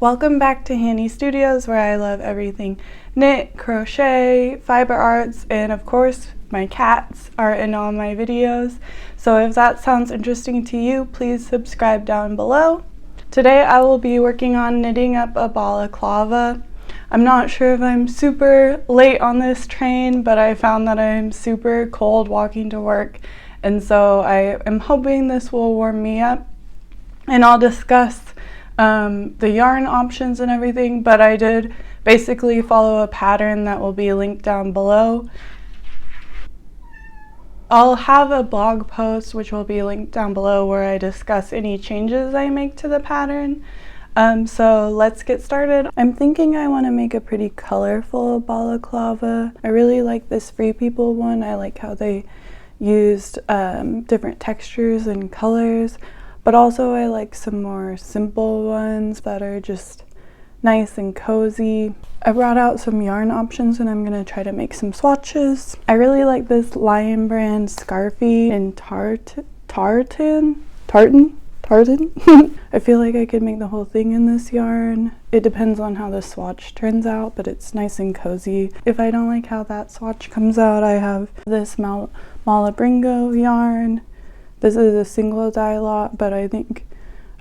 Welcome back to Handy Studios, where I love everything knit, crochet, fiber arts, and of course my cats are in all my videos. So if that sounds interesting to you, please subscribe down below. Today I will be working on knitting up a balaclava. I'm not sure if I'm super late on this train, but I found that I'm super cold walking to work, and so I am hoping this will warm me up, and I'll discuss the yarn options and everything, but I did basically follow a pattern that will be linked down below. I'll have a blog post which will be linked down below where I discuss any changes I make to the pattern. So let's get started. I'm thinking I want to make a pretty colorful balaclava. I really like this Free People one. I like how they used different textures and colors. But also I like some more simple ones that are just nice and cozy. I brought out some yarn options and I'm going to try to make some swatches. I really like this Lion brand Scarfy in tartan. I feel like I could make the whole thing in this yarn. It depends on how the swatch turns out, but it's nice and cozy. If I don't like how that swatch comes out, I have this Malabringo yarn. This is a single dye lot, but I think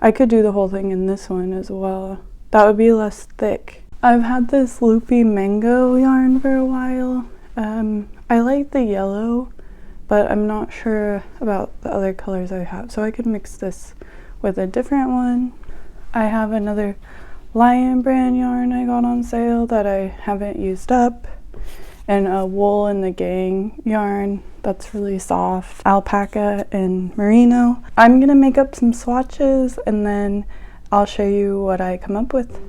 I could do the whole thing in this one as well. That would be less thick. I've had this loopy mango yarn for a while. I like the yellow, but I'm not sure about the other colors I have, so I could mix this with a different one. I have another Lion brand yarn I got on sale that I haven't used up, and a Wool in the Gang yarn that's really soft, alpaca and merino. I'm gonna make up some swatches and then I'll show you what I come up with.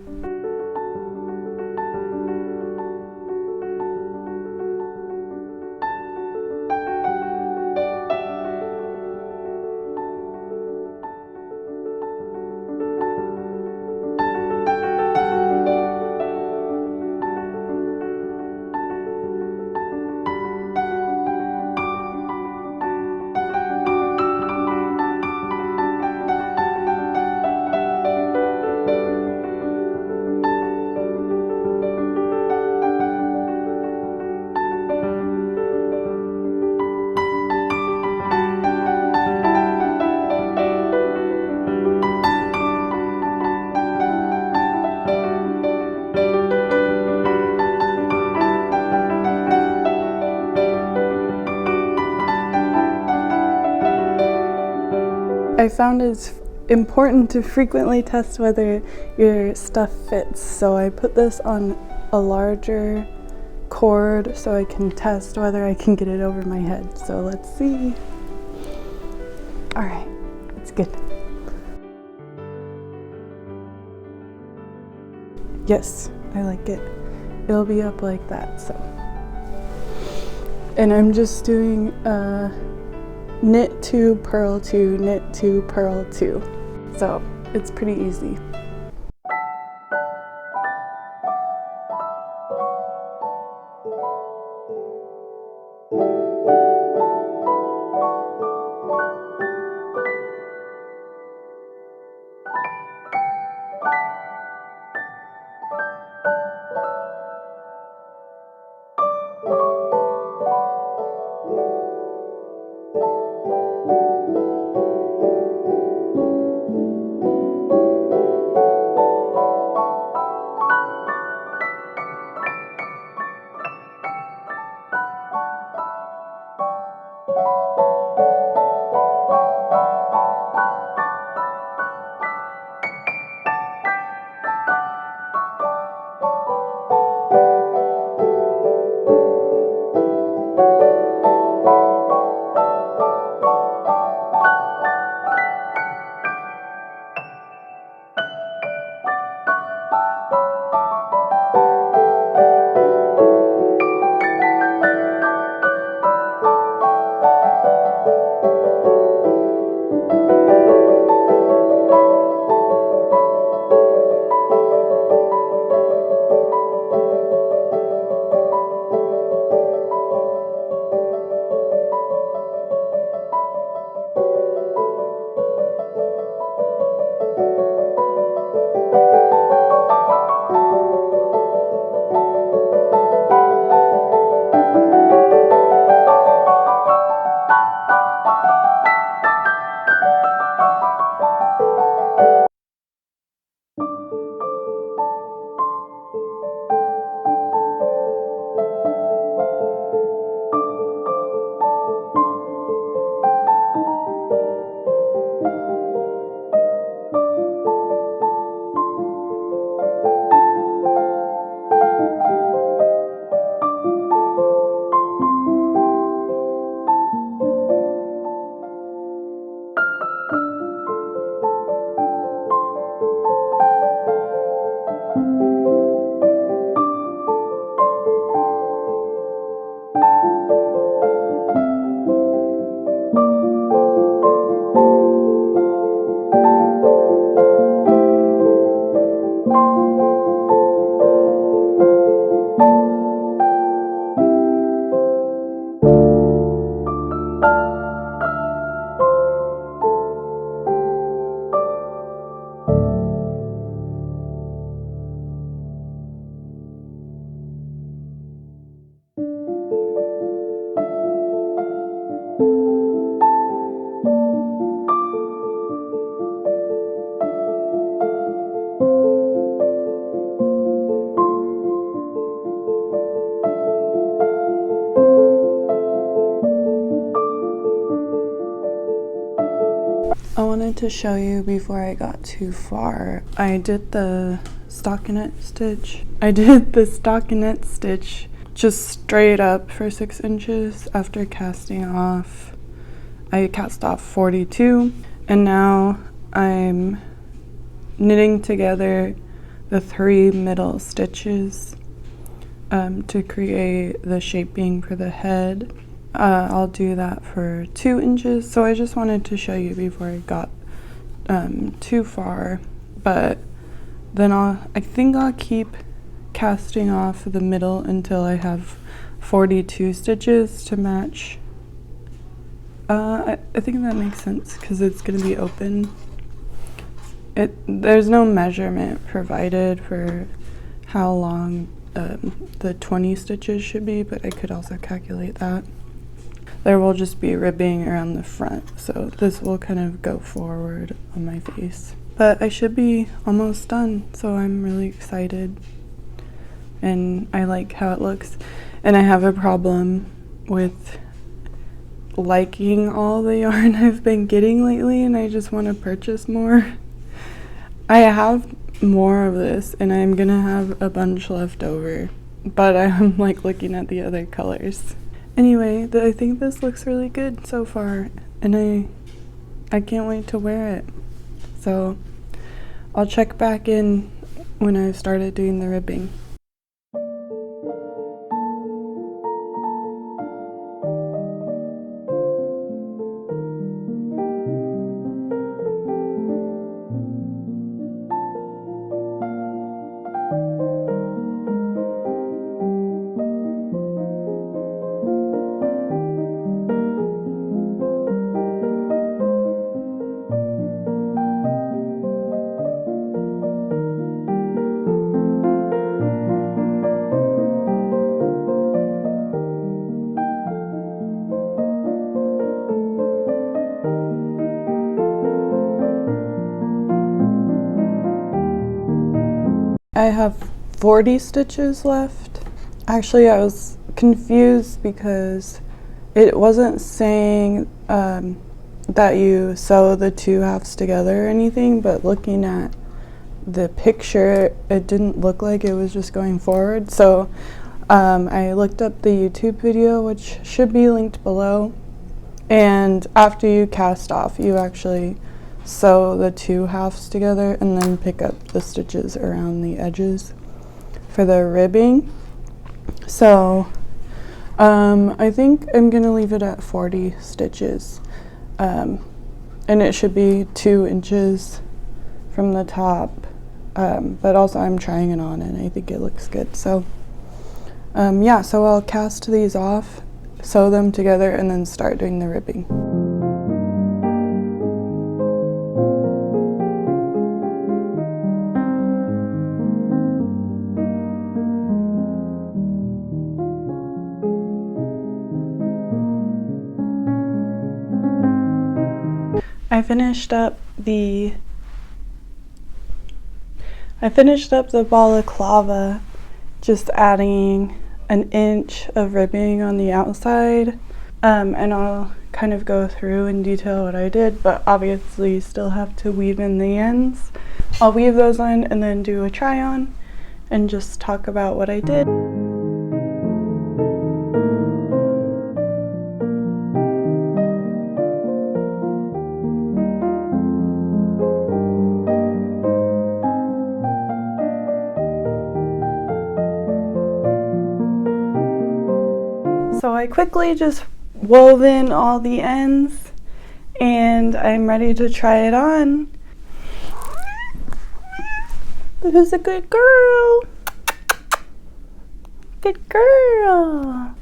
I found it's important to frequently test whether your stuff fits, so I put this on a larger cord so I can test whether I can get it over my head. So let's see. All right, it's good. Yes, I like it. It'll be up like that, so. And I'm just doing knit 2, purl 2, knit 2, purl 2. So it's pretty easy. wanted to show you before I got too far. I did the stockinette stitch. Just straight up for 6 inches after casting off. I cast off 42, and now I'm knitting together the 3 middle stitches to create the shaping for the head. I'll do that for 2 inches, so I just wanted to show you before I got too far, but then I think I'll keep casting off the middle until I have 42 stitches to match. I think that makes sense because it's going to be open. There's no measurement provided for how long the 20 stitches should be, but I could also calculate that. There will just be ribbing around the front, so this will kind of go forward on my face. But I should be almost done, so I'm really excited. And I like how it looks. And I have a problem with liking all the yarn I've been getting lately, and I just want to purchase more. I have more of this, and I'm gonna have a bunch left over, but I'm like looking at the other colors. Anyway, I think this looks really good so far, and I can't wait to wear it. So I'll check back in when I've started doing the ribbing. I have 40 stitches left. Actually, I was confused because it wasn't saying that you sew the 2 halves together or anything, but looking at the picture, it didn't look like it was just going forward. So I looked up the YouTube video, which should be linked below, and after you cast off, you actually sew the 2 halves together and then pick up the stitches around the edges for the ribbing. So I think I'm gonna leave it at 40 stitches, and it should be 2 inches from the top, but also I'm trying it on and I think it looks good. So yeah, so I'll cast these off, sew them together, and then start doing the ribbing. I finished up the balaclava, just adding 1 inch of ribbing on the outside, and I'll kind of go through and detail what I did, but obviously you still have to weave in the ends. I'll weave those in and then do a try on and just talk about what I did. So I quickly just wove in all the ends and I'm ready to try it on. Who's a good girl? Good girl.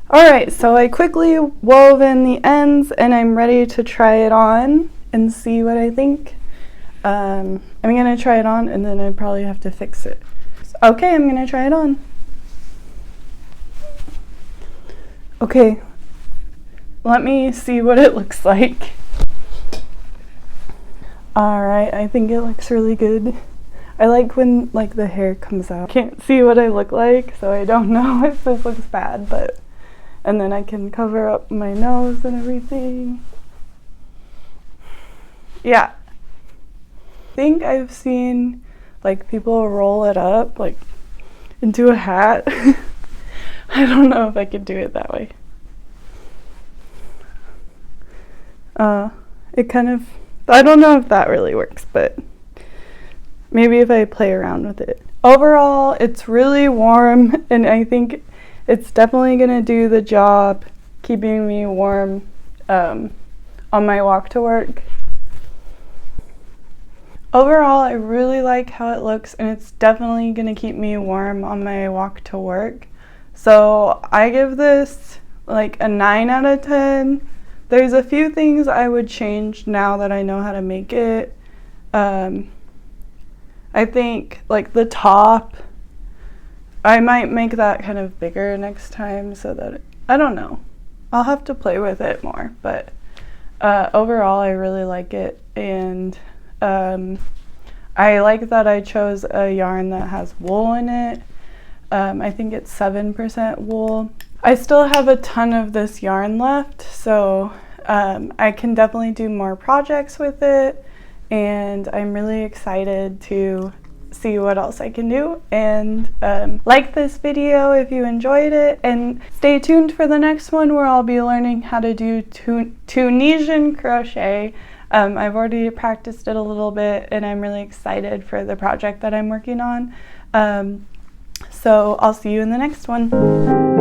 Alright, so I quickly wove in the ends and I'm ready to try it on and see what I think. I'm gonna try it on and then I probably have to fix it. Okay, I'm gonna try it on. Okay, let me see what it looks like. Alright, I think it looks really good. I like when like the hair comes out. Can't see what I look like, so I don't know if this looks bad, but and then I can cover up my nose and everything. Yeah. I think I've seen like people roll it up like into a hat. I don't know if I could do it that way. It kind of, I don't know if that really works, but maybe if I play around with it. Overall, it's really warm, and I think it's definitely gonna do the job keeping me warm on my walk to work. Overall, I really like how it looks, and it's definitely gonna keep me warm on my walk to work. So I give this like a 9 out of 10. There's a few things I would change now that I know how to make it. I think like the top, I might make that kind of bigger next time so that, I don't know. I'll have to play with it more, but overall I really like it, and I like that I chose a yarn that has wool in it. I think it's 7% wool. I still have a ton of this yarn left, so I can definitely do more projects with it, and I'm really excited to see what else I can do. And like this video if you enjoyed it, and stay tuned for the next one where I'll be learning how to do Tunisian crochet. I've already practiced it a little bit, and I'm really excited for the project that I'm working on. So I'll see you in the next one.